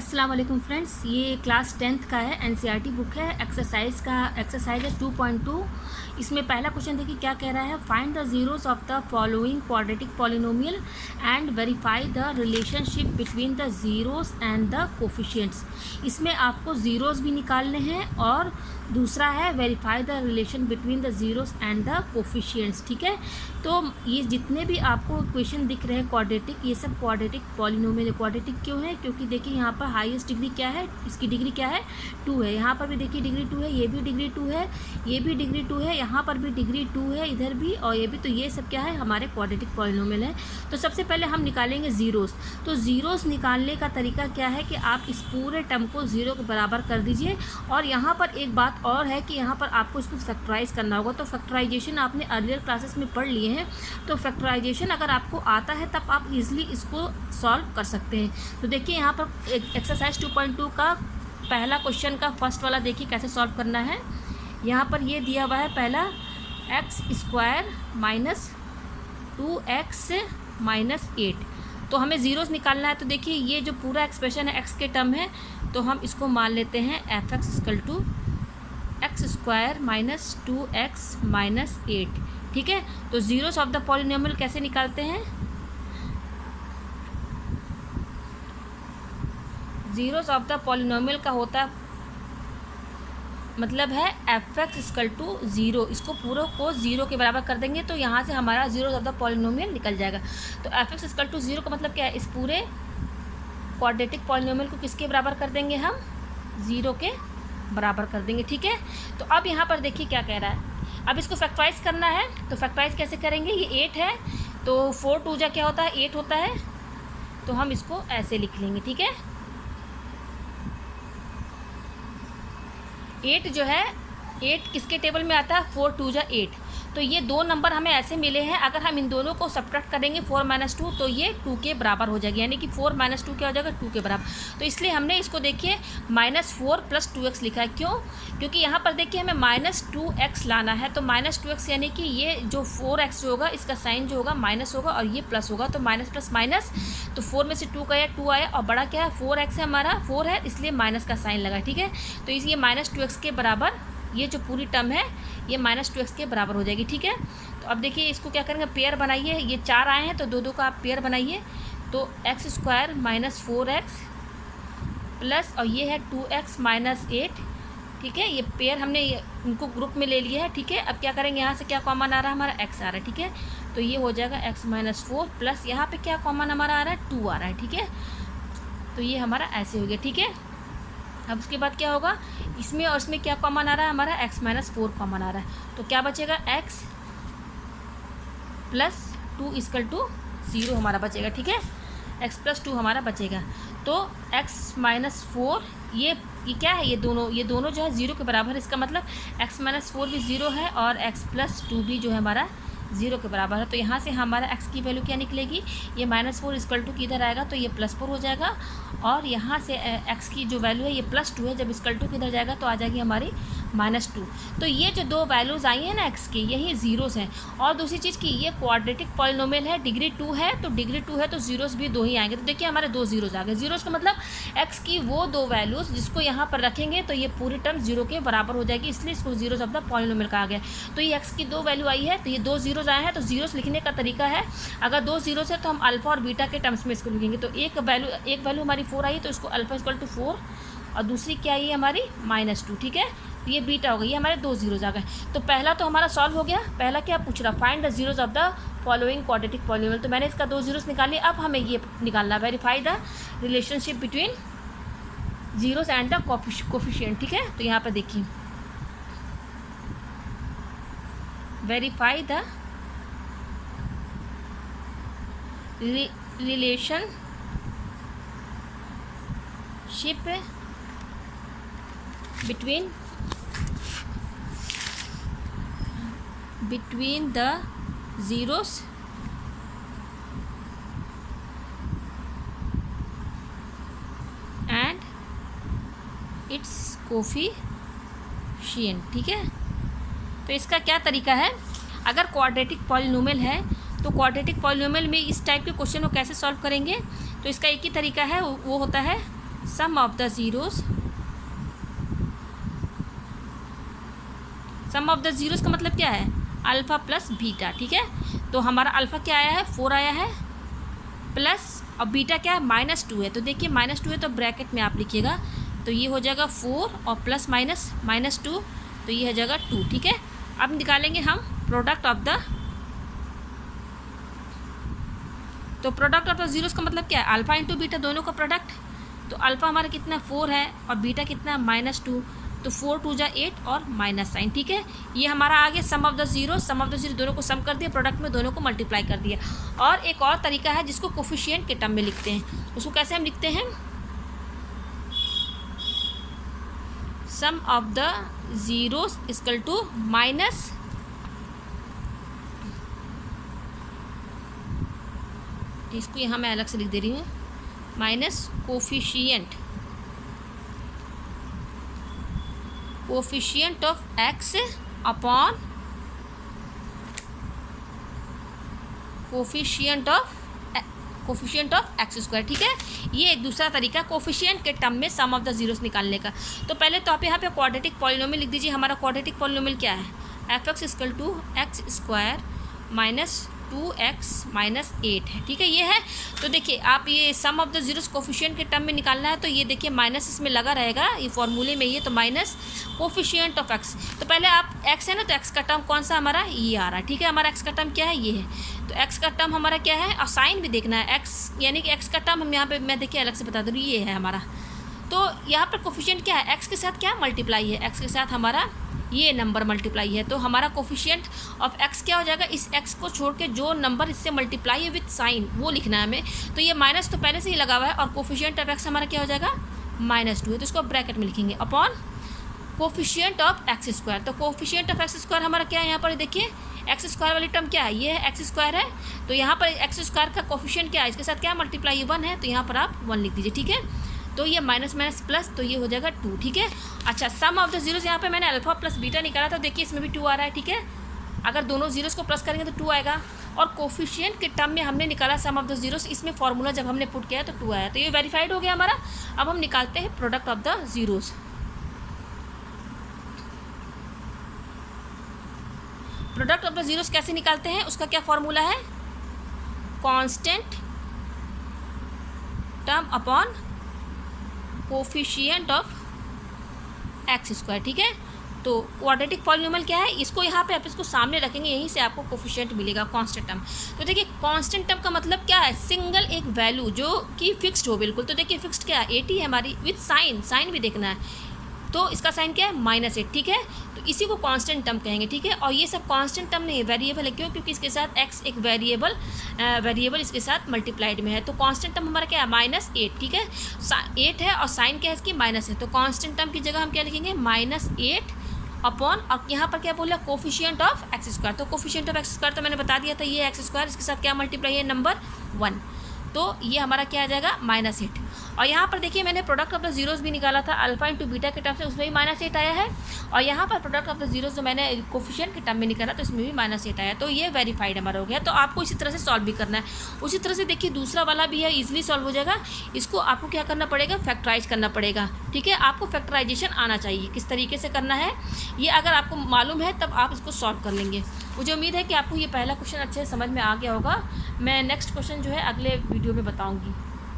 अस्सलाम वालेकुम फ्रेंड्स, ये क्लास 10th का है। एनसीईआरटी बुक है। एक्सरसाइज है 2.2। इसमें पहला क्वेश्चन देखिए क्या कह रहा है। Find the zeros of the following quadratic polynomial and verify the relationship between the zeros and the coefficients. इसमें आपको जीरोस भी निकालने हैं और दूसरा है verify the relation between the zeros and the coefficients. ठीक है, तो ये जितने भी आपको क्वेश्चन दिख रहे हैं क्वाड्रेटिक, ये सब क्वाड्रेटिक पॉलिनोमियल। क्वाड्रेटिक क्यों है? क्योंकि देखिए यहाँ पर हाईएस्ट डिग्री क्या है, इसकी डिग्री क्या है 2 है। यहाँ पर भी देखिए डिग्री 2 है, ये भी डिग्री 2 है, ये भी डिग्री 2 है, यहाँ पर भी डिग्री 2 है, इधर भी और ये भी। तो ये सब क्या है, हमारे क्वाड्रेटिक पॉलिनोमियल है। तो सबसे पहले हम निकालेंगे जीरोस। तो जीरोस निकालने का तरीका क्या है कि आप इस पूरे टर्म को जीरो के बराबर कर दीजिए। और यहाँ पर एक बात और है कि यहाँ पर आपको इसको फैक्टराइज करना होगा। तो फैक्टराइजेशन आपने अर्लियर क्लासेस में पढ़ लिए हैं। तो फैक्टराइजेशन अगर आपको आता है तब आप इजीली इसको सॉल्व कर सकते हैं। तो देखिए यहाँ पर एक्सरसाइज 2.2 का पहला क्वेश्चन का फर्स्ट वाला देखिए कैसे सॉल्व करना है। यहाँ पर ये दिया हुआ है पहला x² माइनस 2x माइनस 8। तो हमें ज़ीरोस निकालना है। तो देखिए ये जो पूरा एक्सप्रेशन है x के टर्म है, तो हम इसको मान लेते हैं f(x) x² minus 2x minus 8। ठीक है, तो जीरोस ऑफ द पॉलिनोमियल कैसे निकालते हैं? जीरोस ऑफ द पॉलिनोमियल का होता मतलब है f(x)0। इसको पूरा को 0 के बराबर कर देंगे तो यहाँ से हमारा जीरोस ऑफ द पॉलिनोमियल निकल जाएगा। तो f(x)0 का मतलब क्या है? इस पूरे क्वाड्रेटिक पॉलिनोमियल को किसके बराबर कर देंगे हम? 0 के बराबर कर देंगे। ठीक है, तो अब यहाँ पर देखिए क्या कह रहा है। अब इसको फैक्टराइज करना है। तो फैक्टराइज कैसे करेंगे? ये 8 है तो 4 2 जा क्या होता है? 8 होता है। तो हम इसको ऐसे लिख लेंगे। ठीक है, 8 जो है 8 किसके टेबल में आता है? 4 2 जा 8। तो ये दो नंबर हमें ऐसे मिले हैं। अगर हम इन दोनों को सब्ट्रैक्ट करेंगे 4 - 2 तो ये 2 के बराबर हो जाएगी। यानी कि 4 - 2 क्या हो जाएगा? 2 के बराबर। तो इसलिए हमने इसको देखिए -4 + 2x लिखा है। क्यों? क्योंकि यहाँ पर देखिए हमें -2x लाना है। तो -2x यानी कि ये जो 4x जो होगा इसका साइन जो होगा माइनस होगा और ये प्लस होगा। तो माइनस प्लस माइनस, तो 4 में से 2 का 2 आया और बड़ा क्या है? 4x है, हमारा 4 है, इसलिए माइनस का साइन लगा। ठीक है, तो इसलिए -2x के बराबर ये जो पूरी टर्म है ये -2x के बराबर हो जाएगी। ठीक है, तो अब देखिए इसको क्या करेंगे? पेयर बनाइए। ये 4 आए हैं तो 2 का आप पेयर बनाइए। तो x² माइनस 4x प्लस और ये है 2x माइनस 8। ठीक है, ये पेयर हमने इनको ग्रुप में ले लिया है। ठीक है, अब क्या करेंगे? यहाँ से क्या कॉमन आ रहा है? हमारा x आ रहा है। ठीक है, तो ये हो जाएगा x - 4 प्लस यहाँ पे क्या कॉमन हमारा आ रहा है? 2 आ रहा है। ठीक है, तो ये हमारा ऐसे हो गया। ठीक है, अब उसके बाद क्या होगा? इसमें और इसमें क्या कॉमन आ रहा है? हमारा x - 4 कॉमन आ रहा है। तो क्या बचेगा? x + 2 = 0 हमारा बचेगा। ठीक है, x + 2 हमारा बचेगा। तो x - 4 ये क्या है? ये दोनों जो है 0 के बराबर है। इसका मतलब x - 4 भी 0 है और x + 2 भी जो है हमारा 0 के बराबर है। तो यहाँ से हमारा x की वैल्यू क्या निकलेगी? ये -4 = किधर आएगा? तो ये +4 हो जाएगा। और यहाँ से x की जो वैल्यू है ये +2 है। जब = किधर जाएगा तो आ जाएगी हमारी -2। तो ये जो दो वैल्यूज़ आई हैं ना x की, यही ज़ीरोस हैं। और दूसरी चीज़ कि ये क्वाड्रेटिक पॉलिनोमियल है, डिग्री 2 है, तो डिग्री 2 है तो ज़ीरोस भी 2 ही आएंगे। तो देखिए हमारे 2 ज़ीरोस आ गए। ज़ीरोस का मतलब x की वो 2 वैल्यूज़ जिसको यहाँ पर रखेंगे तो ये पूरी टर्म 0 के बराबर हो जाएगी, इसलिए इसको ज़ीरोस ऑफ द पॉलिनोमियल कहा गया। तो ये x की 2 वैल्यू आई है तो ये 2 ज़ीरोस आए हैं। तो ज़ीरोस लिखने का तरीका है, अगर 2 ज़ीरोस है तो हम अल्फ़ा और बीटा के टर्म्स में इसको लिखेंगे। तो एक वैल्यू हमारी 4 आई तो इसको अल्फ़ा = 4 और दूसरी क्या आई है हमारी? -2। ठीक है, तो ये बीटा हो गई। ये हमारे 2 ज़ीरोस आ गए। तो पहला तो हमारा सॉल्व हो गया। पहला क्या पूछ रहा? Find the zeros of the following quadratic polynomial. तो मैंने इसका 2 ज़ीरोस निकाले। अब हमें ये निकालना, verify the relationship between zeros and the coefficient. ठीक है, तो यहाँ पर देखिए verify the relationship between the zeros and its coefficient. ठीक है, तो इसका क्या तरीका है? अगर क्वाड्रेटिक पॉलिनोमियल है तो क्वाड्रेटिक पॉलिनोमियल में इस टाइप के क्वेश्चन को कैसे सॉल्व करेंगे? तो इसका एक ही तरीका है, वो होता है sum of the zeros, sum of the zeros का मतलब क्या है, अल्फ़ा प्लस बीटा, ठीक है। तो हमारा अल्फ़ा क्या आया है, 4 आया है, प्लस और बीटा क्या है, -2 है। तो देखिए -2 है तो ब्रैकेट में आप लिखिएगा, तो ये हो जाएगा 4 और प्लस माइनस -2, तो ये हो जाएगा 2, ठीक है। अब निकालेंगे हम प्रोडक्ट ऑफ द, तो प्रोडक्ट ऑफ द ज़ीरोज़ का मतलब क्या है, अल्फ़ा इंटू बीटा दोनों का प्रोडक्ट। तो अल्फ़ा हमारा कितना 4 है और बीटा कितना -2, तो 4 2 जा 8 और माइनस साइन, ठीक है। ये हमारा आ गया sum of the zero, sum of the zero दोनों को सम कर दिया, प्रोडक्ट में दोनों को मल्टीप्लाई कर दिया। और एक और तरीका है जिसको कोफिशिएंट के टर्म में लिखते हैं, उसको कैसे हम लिखते हैं, sum of the zeros equal to minus, इसको यहाँ मैं अलग से लिख दे रही हूँ, minus coefficient of x upon coefficient of X square, ठीक है। ये एक दूसरा तरीका कोफिशिएंट के टर्म में सम ऑफ द ज़ीरोज़ निकालने का। तो पहले तो आप यहाँ पे क्वाड्रेटिक पॉलिनोमियल लिख दीजिए। हमारा क्वाड्रेटिक पॉलिनोमियल क्या है, f(x) equal to x square minus 2x minus 8 है, ठीक है, ये है। तो देखिए आप ये सम ऑफ द ज़ीरोज़ कोफिशिएंट के टर्म में निकालना है, तो ये देखिए माइनस इसमें लगा रहेगा, ये फॉर्मूले में ये, तो माइनस कोफिशिएंट ऑफ x। तो पहले आप x है ना, तो x का टर्म कौन सा हमारा, ये आ रहा है, ठीक है। हमारा x का टर्म क्या है, ये है। तो x का टर्म हमारा क्या है, और साइन भी देखना है, x यानी कि x का टर्म हम यहाँ पे मैं देखिए अलग से बता दूँ, ये है हमारा। तो यहाँ पर कोफिशिएंट क्या है, x के साथ क्या मल्टीप्लाई है, x के साथ हमारा ये नंबर मल्टीप्लाई है। तो हमारा कोफिशिएंट ऑफ x क्या हो जाएगा, इस x को छोड़ के जो नंबर इससे मल्टीप्लाई है विथ साइन वो लिखना है हमें। तो ये माइनस तो पहले से ही लगा हुआ है, और कोफिशिएंट ऑफ x हमारा क्या हो जाएगा, -2 है, तो इसको ब्रैकेट में लिखेंगे upon coefficient of x square. तो कोफिशिएंट ऑफ x स्क्वायर हमारा क्या है, यहाँ पर देखिए एक्स स्क्वायर वाली टर्म क्या है, ये है एक्स स्क्वायर है। तो यहाँ पर एक्स स्क्वायर का कोफिशिएंट क्या है, इसके साथ क्या मल्टीप्लाई 1 है, तो यहाँ पर आप 1 लिख दीजिए, ठीक है। तो ये माइनस माइनस प्लस, तो ये हो जाएगा 2, ठीक है। अच्छा, सम ऑफ द ज़ीरोज़, यहाँ पे मैंने अल्फा प्लस बीटा निकाला था, देखिए इसमें भी 2 आ रहा है, ठीक है। अगर दोनों ज़ीरोज़ को प्लस करेंगे तो 2 आएगा। और कोफिशिएंट के टर्म में हमने निकाला सम ऑफ द ज़ीरोज़, इसमें फॉर्मूला जब हमने पुट किया तो 2 आया, तो ये वेरीफाइड हो गया हमारा। अब हम निकालते हैं product of the zeros. Product of the zeros कैसे निकालते हैं, उसका क्या फॉर्मूला है, constant term upon coefficient of X square, ठीक है। तो क्वाड्रेटिक पॉलिनोमियल क्या है, इसको यहाँ पे आप इसको सामने रखेंगे, यहीं से आपको कोफिशिएंट मिलेगा कांस्टेंट टर्म। तो देखिए कांस्टेंट टर्म का मतलब क्या है, सिंगल एक वैल्यू जो कि फिक्स्ड हो बिल्कुल। तो देखिए फिक्स्ड क्या है, 80 है हमारी, विथ साइन, साइन भी देखना है, तो इसका साइन क्या है, -8, ठीक है। तो इसी को कांस्टेंट टर्म कहेंगे, ठीक है। और ये सब कांस्टेंट टर्म नहीं है, वेरिएबल है, क्यों, क्योंकि इसके साथ x एक वेरिएबल इसके साथ मल्टीप्लाइड में है। तो कांस्टेंट टर्म हमारा क्या है, -8, ठीक है। 8 है और साइन क्या है इसकी, माइनस है, तो कांस्टेंट टर्म की जगह हम क्या लिखेंगे, -8 अपॉन, और यहाँ पर क्या बोला, कोफिशिएंट ऑफ एक्स स्क्वायर। तो कोफिशिएंट ऑफ एक्स स्क्वायर तो मैंने बता दिया था, ये एक्स स्क्वायर, इसके साथ क्या मल्टीप्लाई है, नंबर 1, तो ये हमारा क्या आ जाएगा, -8। और यहाँ पर देखिए मैंने प्रोडक्ट ऑफ द ज़ीरोज़ भी निकाला था अल्फा इंटू बीटा के टर्म से, उसमें भी -8 आया है। और यहाँ पर प्रोडक्ट ऑफ द ज़ीरोज़ जो मैंने कोफिशिएंट के टर्म में निकाला तो इसमें भी -8 आया, तो ये वेरीफाइड हमारा हो गया। तो आपको इसी तरह से सॉल्व भी करना है। उसी तरह से देखिए दूसरा वाला भी है, ईजिली सॉल्व हो जाएगा। इसको आपको क्या करना पड़ेगा, फैक्टराइज करना पड़ेगा, ठीक है। आपको फैक्टराइजेशन आना चाहिए, किस तरीके से करना है ये अगर आपको मालूम है तब आप इसको सॉल्व कर लेंगे। मुझे उम्मीद है कि आपको ये पहला क्वेश्चन अच्छे से समझ में आ गया होगा। मैं नेक्स्ट क्वेश्चन जो है अगले वीडियो में बताऊँगी।